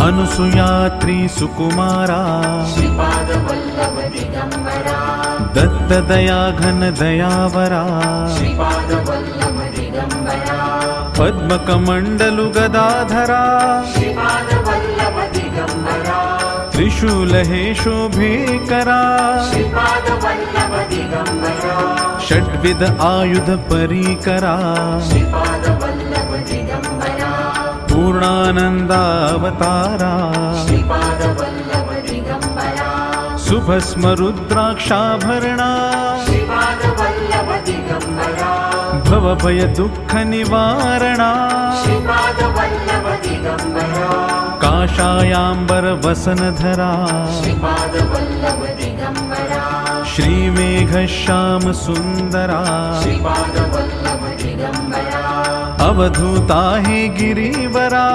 अनुसूयात्री सुकुमारा श्रीपादवल्लभ दिगंबरा दत्तदया घन दयावरा श्रीपादवल्लभ दिगंबरा पद्मकमण्डलु गदाधरा श्रीपादवल्लभ दिगंबरा त्रिशूलहे शोभेकरा श्रीपादवल्लभ दिगंबरा षड्विध आयुध परीकरा श्रीपादवल्लभ दिगंबरा पूर्णानन्दावतारा श्रीपादवल्लभ दिगंबरा सुभस्म रुद्राक्षाभरणा श्रीपादवल्लभ दिगंबरा भवभय दुःख निवारणा श्रीपादवल्लभ दिगंबरा काषायाम्बर वसनधरा श्रीपादवल्लभ दिगंबरा श्रीमेघश्याम सुन्दरा श्रीपादवल्लभ दिगंबरा अवधूता हे गिरिवरा